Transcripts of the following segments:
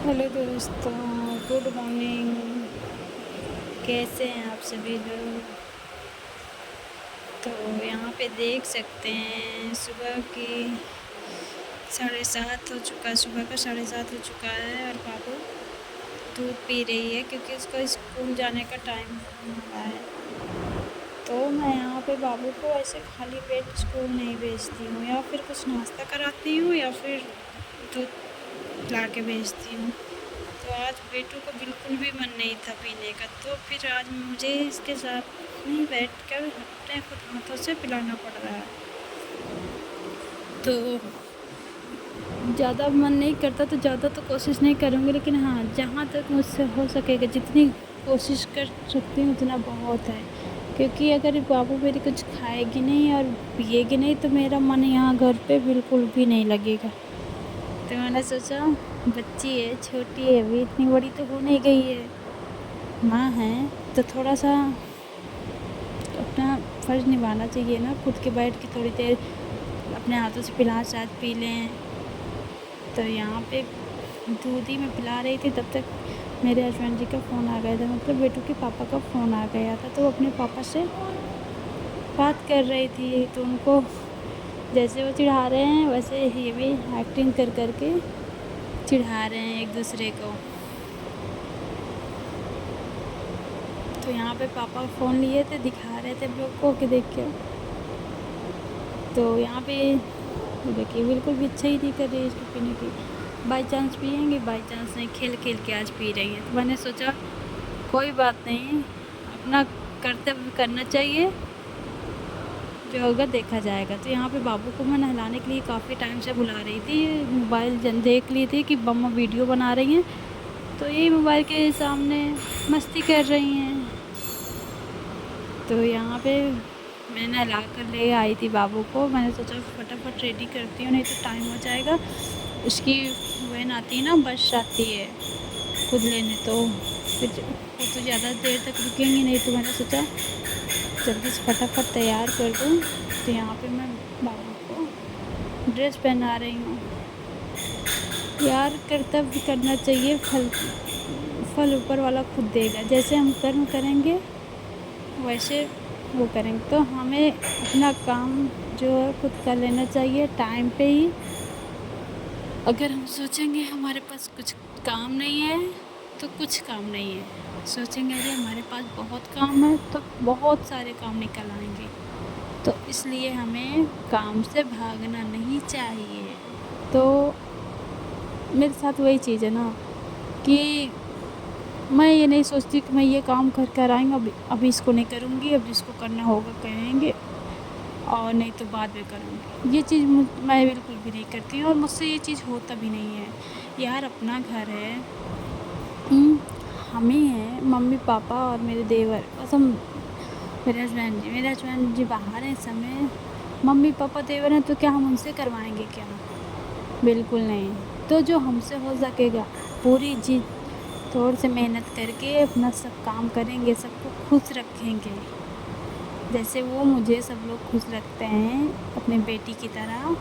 Hello दोस्तों, good morning. कैसे हैं आप सभी लोग? तो यहाँ पे देख सकते हैं सुबह की 7:30 हो चुका है। सुबह का 7:30 हो चुका है और बाबू दूध पी रही है क्योंकि उसका स्कूल जाने का टाइम हुआ है। तो मैं यहाँ पे बाबू को ऐसे खाली पेट स्कूल नहीं भेजती हूँ, या फिर कुछ नाश्ता कराती हूँ या फिर दूध ला के भेजती हूँ। तो आज बेटू को बिल्कुल भी मन नहीं था पीने का, तो फिर आज मुझे इसके साथ नहीं बैठकर अपने खुद हाथों से पिलाना पड़ रहा है। तो ज़्यादा मन नहीं करता तो ज़्यादा तो कोशिश नहीं करूँगी, लेकिन हाँ, जहाँ तक मुझसे हो सकेगा जितनी कोशिश कर सकती हूँ उतना बहुत है। क्योंकि अगर बाबू मेरी कुछ खाएगी नहीं और पिएगी नहीं तो मेरा मन यहाँ घर पे बिल्कुल भी नहीं लगेगा। तो मैंने सोचा बच्ची है, छोटी है, अभी इतनी बड़ी तो हो नहीं गई है, माँ है, तो थोड़ा सा अपना फ़र्ज़ निभाना चाहिए ना, खुद के बैठ के थोड़ी देर अपने हाथों से पिला शायद पी लें। तो यहाँ पे दूध ही मैं पिला रही थी, तब तक मेरे हस्बैंड जी का फ़ोन आ गया था, मतलब बेटू के पापा का फ़ोन आ गया था। तो वो अपने पापा से बात कर रही थी, तो उनको जैसे वो चिढ़ा रहे हैं वैसे ये भी एक्टिंग कर के चिढ़ा रहे हैं एक दूसरे को। तो यहाँ पे पापा फ़ोन लिए थे, दिखा रहे थे लोग को कि देखिए। तो यहाँ पे देखिए बिल्कुल भी इच्छा ही नहीं कर रही है इसको पीने की। बाई चांस पिएंगे, बाई चांस नहीं, खेल खेल के आज पी रही है। तो मैंने सोचा कोई बात नहीं, अपना कर्तव्य करना चाहिए, जो होगा देखा जाएगा। तो यहाँ पे बाबू को मैं नहलाने के लिए काफ़ी टाइम से बुला रही थी। मोबाइल देख ली थी कि मम्मा वीडियो बना रही हैं, तो ये मोबाइल के सामने मस्ती कर रही हैं। तो यहाँ पे मैं नहला कर ले आई थी बाबू को। मैंने सोचा फटाफट रेडी करती हूँ, नहीं तो टाइम हो जाएगा। उसकी वैन आती है ना, बस आती है खुद लेने, तो फिर वो तो ज़्यादा देर तक रुकेंगी नहीं। तो मैंने सोचा जल्दी से फटाफट तैयार कर दूँ। तो यहाँ पे मैं बाबू को ड्रेस पहना रही हूँ। यार, कर्तव्य करना चाहिए, फल ऊपर वाला खुद देगा। जैसे हम कर्म करेंगे वैसे वो करेंगे। तो हमें अपना काम जो है खुद कर लेना चाहिए टाइम पे ही। अगर हम सोचेंगे हमारे पास कुछ काम नहीं है तो कुछ काम नहीं है, सोचेंगे अरे हमारे पास बहुत काम है तो बहुत सारे काम निकल आएंगे। तो इसलिए हमें काम से भागना नहीं चाहिए। तो मेरे साथ वही चीज़ है ना कि मैं ये नहीं सोचती कि मैं ये काम कर कर आएंगे, अभी इसको नहीं करूँगी, अब जिसको करना होगा करेंगे और नहीं तो बाद में करूँगी। ये चीज़ मैं बिल्कुल भी नहीं करती हूँ और मुझसे ये चीज़ होता भी नहीं है। यार, अपना घर है, हम ही हैं, मम्मी पापा और मेरे देवर, बस हम। मेरे हस्बैंड जी बाहर हैं इस समय। मम्मी पापा देवर हैं तो क्या हम उनसे करवाएंगे क्या? बिल्कुल नहीं। तो जो हमसे हो सकेगा पूरी जी तोड़ से मेहनत करके अपना सब काम करेंगे, सबको खुश रखेंगे। जैसे वो मुझे सब लोग खुश रखते हैं अपने बेटी की तरह,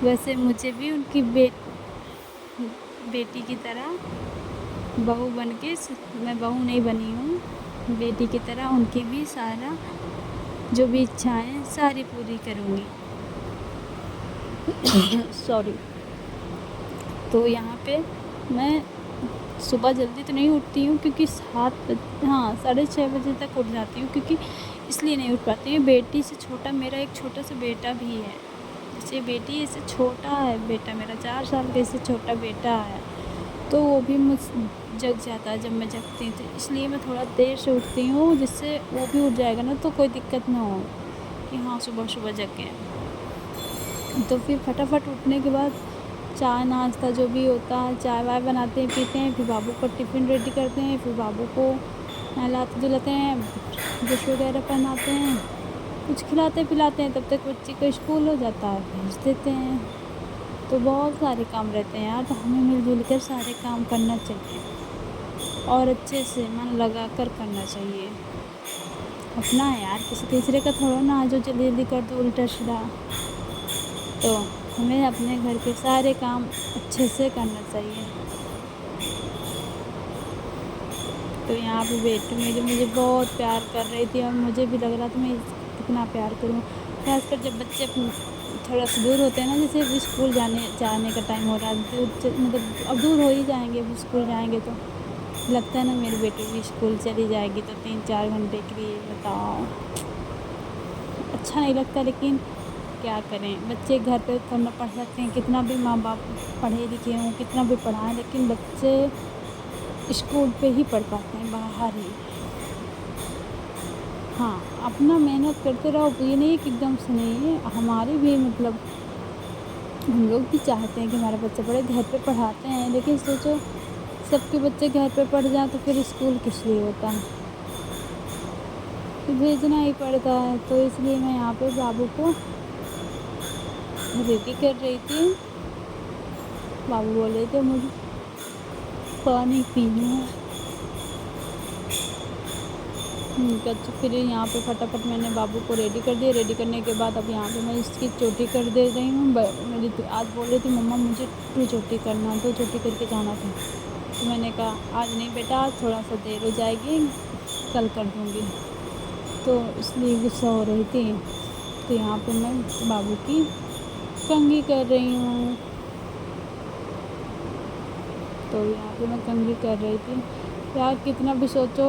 वैसे मुझे भी उनकी बेटी की तरह बहू बन के, मैं बहू नहीं बनी हूँ, बेटी की तरह उनकी भी सारा जो भी इच्छाएं सारी पूरी करूँगी। सॉरी। तो यहाँ पे मैं सुबह जल्दी तो नहीं उठती हूँ क्योंकि 6:30 बजे तक उठ जाती हूँ, क्योंकि इसलिए नहीं उठ पाती हूँ, बेटी से छोटा मेरा एक छोटा सा बेटा भी है। जैसे बेटी इससे छोटा है, बेटा मेरा 4 साल का इससे छोटा बेटा है, तो वो भी मुझ जग जाता है जब मैं जगती हूँ। तो इसलिए मैं थोड़ा देर से उठती हूँ, जिससे वो भी उठ जाएगा ना, तो कोई दिक्कत ना हो कि हाँ सुबह सुबह जग गए। तो फिर फटाफट उठने के बाद चाय नाश्ता जो भी होता है, चाय वाय बनाते हैं, पीते हैं, फिर बाबू का टिफ़िन रेडी करते हैं, फिर बाबू को नहलाते धुलाते हैं, ब्रश वगैरह पहनाते हैं, कुछ खिलाते पिलाते हैं, तब तक बच्चे का स्कूल हो जाता है, भेज देते हैं। तो बहुत सारे काम रहते हैं यार, तो हमें मिलजुल कर सारे काम करना चाहिए और अच्छे से मन लगा कर करना चाहिए। अपना है यार, किसी तीसरे का थोड़ा ना जो जल्दी जल्दी कर दो उल्टा सीधा। तो हमें अपने घर के सारे काम अच्छे से करना चाहिए। تو یہاں پہ بیٹی مجھے بہت پیار کر رہی تھی اور مجھے بھی لگ رہا تھا میں کتنا پیار کروں. خاص کر جب بچے تھوڑا سا دور ہوتے ہیں نا، جیسے اب اسکول جانے کا ٹائم ہو رہا ہے، مطلب اب دور ہو ہی جائیں گے، اب اسکول جائیں گے تو لگتا ہے نا میری بیٹی بھی اسکول چلی جائے گی تو 3-4 گھنٹے کے لیے بتاؤ اچھا نہیں لگتا. لیکن کیا کریں، بچے گھر پہ تھوڑا نہ پڑھ سکتے ہیں، کتنا بھی ماں باپ پڑھے لکھے ہوں، کتنا بھی پڑھائیں، لیکن بچے اسکول پہ ہی پڑھ پاتے ہیں، باہر ہی. ہاں اپنا محنت کرتے رہو، یہ نہیں کہ ایک دم سے نہیں ہے. ہماری بھی مطلب ہم لوگ بھی چاہتے ہیں کہ ہمارا بچہ پڑھے، گھر پہ پڑھاتے ہیں، لیکن سوچو سب کے بچے گھر پہ پڑھ جائیں تو پھر اسکول کس لیے ہوتا ہے، پھر بھیجنا ہی پڑتا ہے. تو اس لیے میں یہاں پہ بابو کو ریڈی کر رہی تھی. بابو بول رہے تھے مجھے پانی پینا ہے. پھر یہاں پہ فٹافٹ میں نے بابو کو ریڈی کر دیا. ریڈی کرنے کے بعد اب یہاں پہ میں اس کی چوٹی کر دے رہی ہوں. میری آج بول رہی تھی مما مجھے 2 چوٹی کرنا، 2 چوٹی کر کے جانا تھا. تو میں نے کہا آج نہیں بیٹا، آج تھوڑا سا دیر ہو جائے گی، کل کر دوں گی. تو اس لیے غصہ ہو رہی تھی. تو یہاں پہ میں بابو کی کنگھی کر رہی ہوں. تو یہاں پہ میں کنگھی کر رہی تھی. یار کتنا بھی سوچو،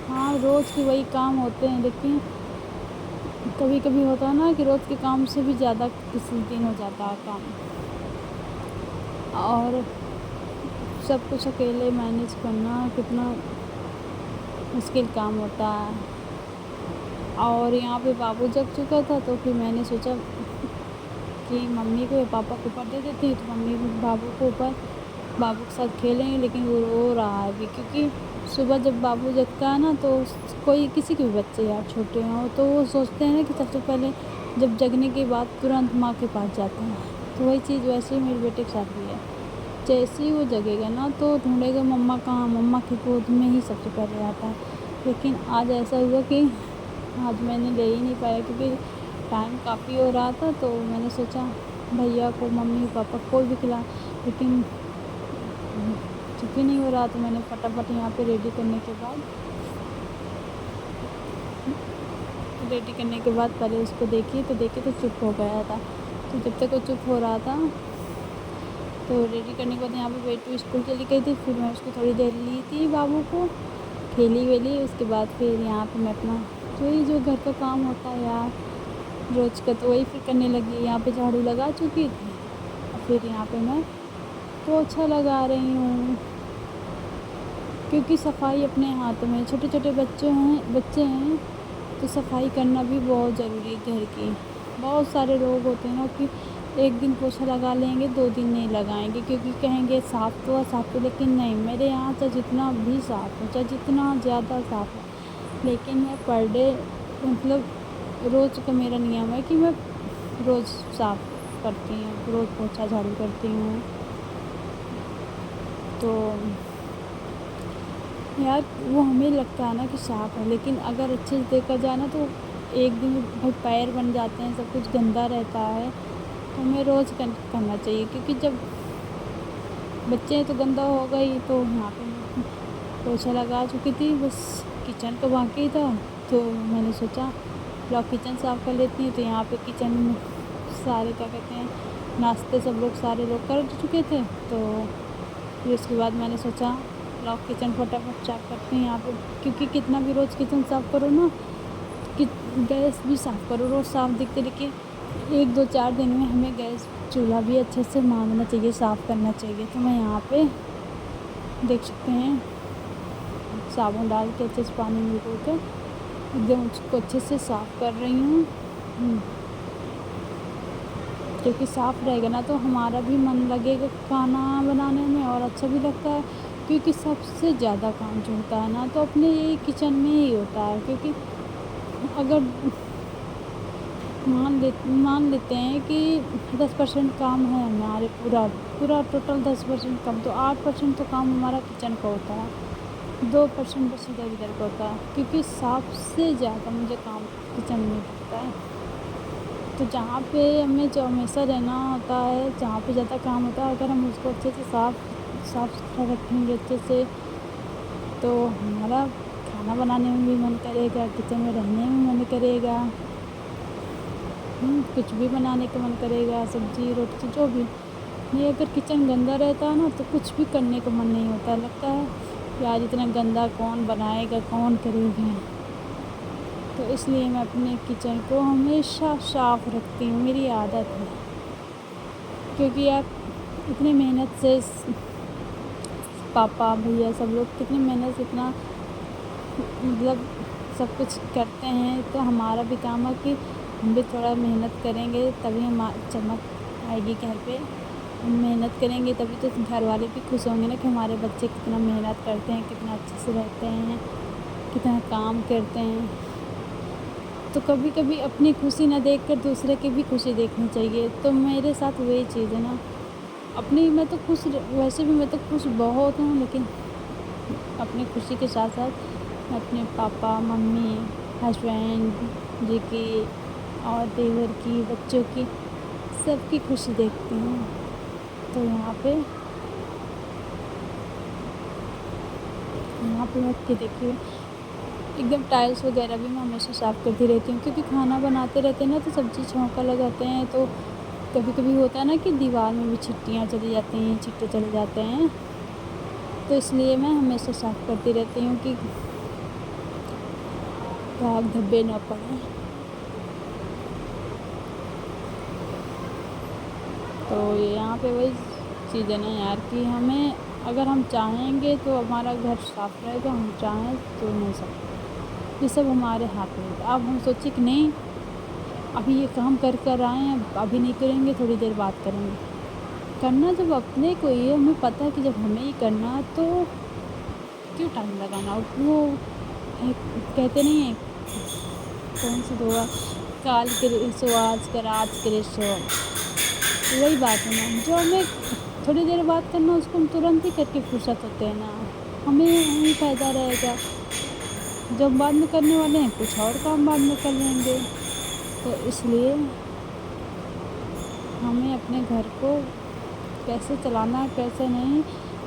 ہاں روز کے وہی کام ہوتے ہیں، لیکن کبھی کبھی ہوتا ہے نا کہ روز کے کام سے بھی زیادہ کسی دن ہو جاتا ہے کام، اور سب کچھ اکیلے مینیج کرنا کتنا مشکل کام ہوتا ہے. اور یہاں پہ بابو جگ چکا تھا تو پھر میں نے سوچا کہ ممی کو یا پاپا کو اوپر دے دیتی، تو ممی بابو کو اوپر بابو کے ساتھ کھیلیں گے. لیکن وہ رو رہا ہے ابھی، کیونکہ صبح جب بابو جگتا ہے نا تو کوئی کسی کے بھی بچے یا چھوٹے ہوں تو وہ سوچتے ہیں نا کہ سب سے پہلے جب جگنے کے بعد ترنت ماں کے پاس جاتے ہیں. تو وہی چیز ویسے ہی میرے بیٹے کے ساتھ بھی ہے. جیسے ہی وہ جگے گا نا تو ڈھونڈے گا مما کہاں، مما کی گود میں ہی سب سے پہلے آتا ہے. لیکن آج ایسا ہوا کہ آج میں نے لے ہی نہیں پایا، کیونکہ ٹائم کافی ہو رہا تھا. تو میں نے سوچا بھیا کو، ممی پاپا کوئی بھی کھلا، لیکن چپ ہی نہیں ہو رہا. تو میں نے فٹافٹ یہاں پہ ریڈی کرنے کے بعد پہلے اس کو دیکھی تو چپ ہو گیا تھا. تو جب تک وہ چپ ہو رہا تھا تو ریڈی کرنے کے بعد یہاں پہ بیٹی اسکول چلی گئی تھی. پھر میں اس کو تھوڑی دیر لی تھی بابو کو، کھیلی ویلی. اس کے بعد پھر یہاں پہ میں اپنا جو گھر کا کام ہوتا ہے یار روز کا، تو وہی پھر کرنے لگی. یہاں پہ جھاڑو لگا چکی تھی اور پھر یہاں پہ میں پوچھا لگا رہی ہوں، کیونکہ صفائی اپنے ہاتھ میں. چھوٹے چھوٹے بچے ہیں تو صفائی کرنا بھی بہت ضروری ہے گھر کی. بہت سارے لوگ ہوتے ہیں نا کہ ایک دن پوچھا لگا لیں گے، 2 دن نہیں لگائیں گے، کیونکہ کہیں گے صاف تو ہے صاف تو. لیکن نہیں، میرے یہاں چاہے جتنا بھی صاف ہو، چاہے جتنا زیادہ صاف ہو، لیکن میں پر ڈے مطلب روز کا میرا نیم ہے کہ میں روز صاف کرتی ہوں، روز پوچھا جھاڑو کرتی ہوں. تو یار وہ ہمیں لگتا ہے نا کہ صاف ہے، لیکن اگر اچھے سے دیکھا جائے نا تو ایک دن میں بھائی پیر بن جاتے ہیں، سب کچھ گندا رہتا ہے. تو ہمیں روز کرنا چاہیے، کیونکہ جب بچے ہیں تو گندا ہوگا ہی. تو یہاں پہ میں پوچھا لگا چکی تھی، بس کچن کا باقی تھا. تو میں نے سوچا کچن صاف کر لیتی ہوں. تو یہاں پہ کچن میں سارے کیا کہتے ہیں ناشتے سارے لوگ کر چکے تھے. تو پھر اس کے بعد میں نے سوچا کچن فٹافٹ صاف کرتے ہیں یہاں پہ، کیونکہ کتنا بھی روز کچن صاف کرو نا، گیس بھی صاف کرو روز صاف دکھتے، لیکن 1-2-4 دن میں ہمیں گیس چولہا بھی اچھے سے مانجنا چاہیے، صاف کرنا چاہیے. تو میں یہاں پہ دیکھ سکتے ہیں صابن ڈال کے اچھے سے پانی میں ڈھو کے ایک دم اس کو اچھے سے صاف کر رہی ہوں. کیونکہ صاف رہے گا نا تو ہمارا بھی من لگے گا کھانا بنانے میں، اور اچھا بھی لگتا ہے. کیونکہ سب سے زیادہ کام جو ہوتا ہے نا تو اپنے یہی کچن میں ہی ہوتا ہے. کیونکہ اگر مان لیتے ہیں کہ 10% کام ہے ہمارے پورا ٹوٹل 10% کام، تو 8% تو کام ہمارا کچن کا ہوتا ہے، 2% بس ادھر ادھر کا ہوتا ہے. کیونکہ سب سے زیادہ مجھے کام کچن میں لگتا ہے. تو جہاں پہ ہمیں جو ہمیشہ رہنا ہوتا ہے، جہاں پہ زیادہ کام ہوتا ہے، اگر ہم اس کو اچھے سے صاف ستھرا رکھیں گے، اچھے سے तो हमारा खाना बनाने में भी मन करेगा, किचन में रहने में मन करेगा, कुछ भी बनाने का मन करेगा, सब्ज़ी रोटी जो भी। ये अगर किचन गंदा रहता है ना तो कुछ भी करने का मन नहीं होता, लगता है यार इतना गंदा कौन बनाएगा, कौन करेगा। तो इसलिए मैं अपने किचन को हमेशा साफ़ रखती हूँ, मेरी आदत है। क्योंकि आप इतनी मेहनत से पापा भैया सब लोग कितनी मेहनत से इतना मतलब सब कुछ करते हैं, तो हमारा भी काम है कि हम भी थोड़ा मेहनत करेंगे तभी हम चमक आएगी घर पे। हम मेहनत करेंगे तभी तो घर वाले भी खुश होंगे ना कि हमारे बच्चे कितना मेहनत करते हैं, कितना अच्छे से रहते हैं, कितना काम करते हैं। तो कभी कभी अपनी खुशी ना देखकर दूसरे की भी खुशी देखनी चाहिए। तो मेरे साथ वही चीज़ है ना, अपनी मैं तो खुश, वैसे भी मैं तो खुश बहुत हूँ, लेकिन अपनी खुशी के साथ साथ मैं अपने पापा मम्मी हस्बैंड जी की और देवर की, बच्चों की, सबकी खुशी देखती हूँ। तो यहाँ पे रख के देखिए, एकदम टाइल्स वगैरह भी मैं हमेशा साफ़ करती रहती हूँ, क्योंकि खाना बनाते रहते हैं ना तो सब्ज़ी छौंका लगाते हैं, तो कभी कभी होता है ना कि दीवार में भी छिट्टियाँ चली जाती हैं, छिट्टे चले जाते हैं। तो इसलिए मैं हमेशा साफ़ करती रहती हूँ कि दाग धब्बे ना पड़े। तो यहाँ पे वही चीज़ है ना यार कि हमें अगर हम चाहेंगे तो हमारा घर साफ़ रहेगा, हम चाहें तो नहीं सकते। ये सब हमारे हाथ में है। अब हम सोचे कि नहीं अभी ये काम कर आए हैं, अभी नहीं करेंगे, थोड़ी देर बाद करेंगे। करना जब अपने को ही है, हमें पता है कि जब हमें ही करना है तो क्यों टाइम लगाना। वो कहते नहीं है कौन सी दुआ, काल करे सो आज कर, आज करे सो। वही बात है ना, जो हमें थोड़ी देर बाद करना उसको हम तुरंत ही करके फुर्सत होते हैं ना, हमें ही फ़ायदा रहेगा। जब बाद में करने वाले हैं कुछ और काम बाद में कर लेंगे। तो इसलिए हमें अपने घर को कैसे चलाना है, कैसे नहीं,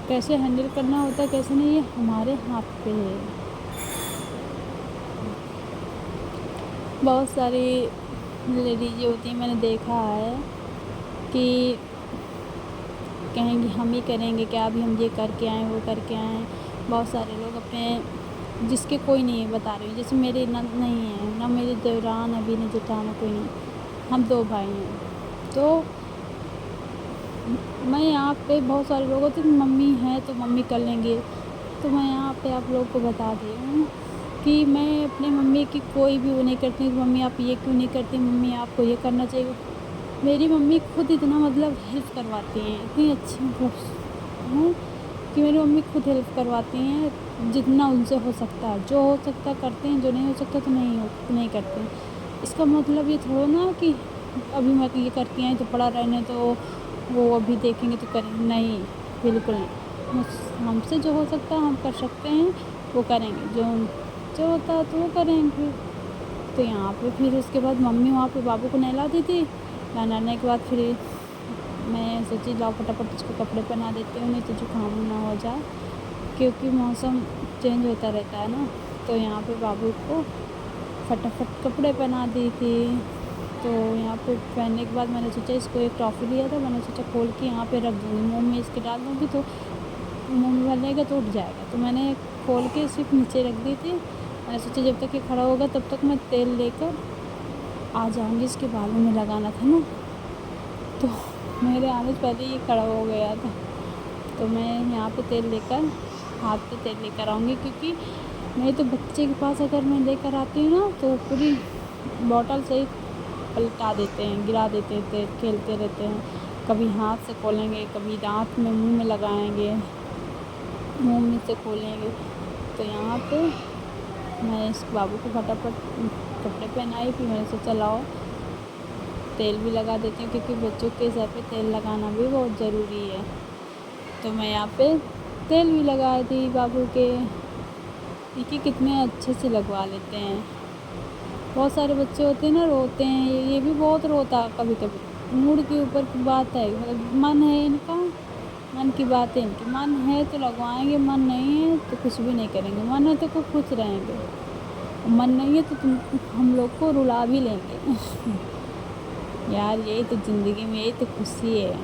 कैसे हैंडल करना होता है, कैसे नहीं, ये हमारे हाथ पे है। बहुत सारी लेडीज़ होती हैं, मैंने देखा है कि कहेंगे हम ही करेंगे क्या, अभी हम ये करके आए वो करके आए। बहुत सारे लोग अपने जिसके कोई नहीं है, बता रही हूँ, जैसे मेरे नहीं है ना, मेरे देवरान अभी नहीं, जेठान कोई नहीं, हम 2 भाई हैं। तो मैं यहाँ पे बहुत सारे लोग होते हैं मम्मी है तो मम्मी कर लेंगे, तो मैं यहाँ पे आप लोग को बता रही हूँ कि मैं अपने मम्मी की कोई भी वो नहीं करती हूँ कि मम्मी आप ये क्यों नहीं करती, मम्मी आपको ये करना चाहिए। मेरी मम्मी खुद इतना मतलब हेल्प करवाती हैं, इतनी अच्छी मतलब हैं कि मेरी मम्मी खुद हेल्प करवाती हैं जितना उनसे हो सकता है। जो हो सकता करते हैं, जो नहीं हो सकता तो नहीं करते हैं। इसका मतलब ये थोड़ा ना कि अभी मैं ये करती हैं तो पड़ा रहने तो वो अभी देखेंगे तो करेंगे, नहीं, बिल्कुल नहीं। हमसे जो हो सकता है हम कर सकते हैं, वो करेंगे, जो होता है तो वो करेंगे। तो यहाँ पे फिर उसके बाद मम्मी वहाँ पे बाबू को नहला दी थी, नहलाने के बाद फिर मैं सोची लाओ फटाफट उसको कपड़े पहना देती हूँ, नहीं तो जुकाम ना हो जाए, क्योंकि मौसम चेंज होता रहता है ना। तो यहाँ पे बाबू को फटाफट कपड़े पहना दी थी। तो यहाँ पे पहनने के बाद मैंने सोचा इसको एक टॉफ़ी लिया था, मैंने सोचा खोल के यहाँ पे रख दूँगी, मुँह में इसके डाल दूँगी तो मुँह में भरेगा तो उठ जाएगा। तो मैंने खोल के सिर्फ नीचे रख दी थी। मैंने सोचा जब तक ये खड़ा होगा तब तक मैं तेल लेकर आ जाऊँगी, इसके बालों में लगाना था ना। तो मेरे आने से पहले ये खड़ा हो गया था। तो मैं यहाँ पे तेल लेकर, हाथ पे तेल लेकर आऊँगी, क्योंकि नहीं तो बच्चे के पास अगर मैं लेकर आती हूँ ना तो पूरी बॉटल से ही पलटा देते हैं, गिरा देते हैं, तेल खेलते रहते हैं। कभी हाथ से खोलेंगे, कभी दाँत में मुँह में लगाएंगे, मुँह में से खोलेंगे। तो यहाँ पे मैं इस बाबू को फटाफट कपड़े पहनाई, फिर मैंने सोचा लाओ तेल भी लगा देती हूँ, क्योंकि बच्चों के सर पे तेल लगाना भी बहुत ज़रूरी है। तो मैं यहाँ पे तेल भी लगा दी बाबू के। देखिए कितने अच्छे से लगवा लेते हैं। बहुत सारे बच्चे होते हैं ना रोते हैं, ये भी बहुत रोता है कभी कभी, मूड के ऊपर की बात है, मतलब मन है इनका मन की बातें इनकी, मन है तो लगवाएंगे, मन नहीं है तो कुछ भी नहीं करेंगे, मन है तो खूब खुश रहेंगे, मन नहीं है तो हम लोग को रुला भी लेंगे। यार यही तो ज़िंदगी में, यही तो खुशी है,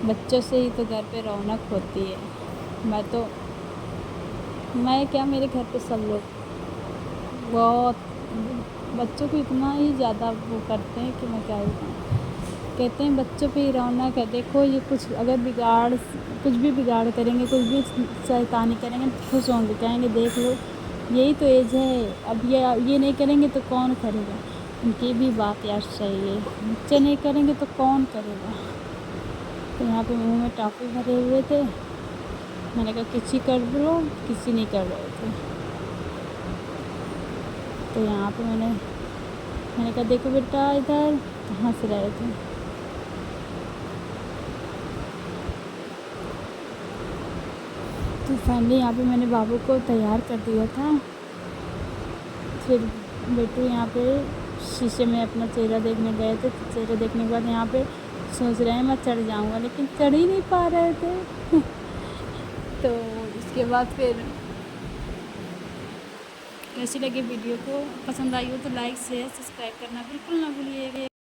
बच्चों से ही तो घर पे रौनक होती है। मैं क्या, मेरे घर पे सब लोग बहुत बच्चों को इतना ही ज़्यादा वो करते हैं कि मैं क्या ही बताऊँ। कहते हैं बच्चों पे ही रौनक है, देखो ये कुछ भी बिगाड़ करेंगे, कुछ भी शैतानी करेंगे तो खुश होंगे, कहेंगे देख लो यही तो एज है, अब ये नहीं करेंगे तो कौन करेगा। उनकी भी बात यार सही है, बच्चे नहीं करेंगे तो कौन करेगा। तो यहाँ पे मुंह में टॉफ़ी भरे हुए थे, मैंने कहा किसी कर लो, किसी नहीं कर रहे थे। तो यहाँ पे मैंने कहा देखो बेटा इधर, तो हंस रहे थे। तो फाइनली यहाँ पे मैंने बाबू को तैयार कर दिया था। फिर बेटू यहाँ पे शीशे में अपना चेहरा देखने गए थे, तो चेहरा देखने के बाद यहाँ पे सोच रहे हैं मैं चढ़ जाऊँगा, लेकिन चढ़ ही नहीं पा रहे थे। तो इसके बाद फिर कैसी लगी वीडियो को, पसंद आई हो तो लाइक शेयर सब्सक्राइब करना बिल्कुल ना भूलिएगा।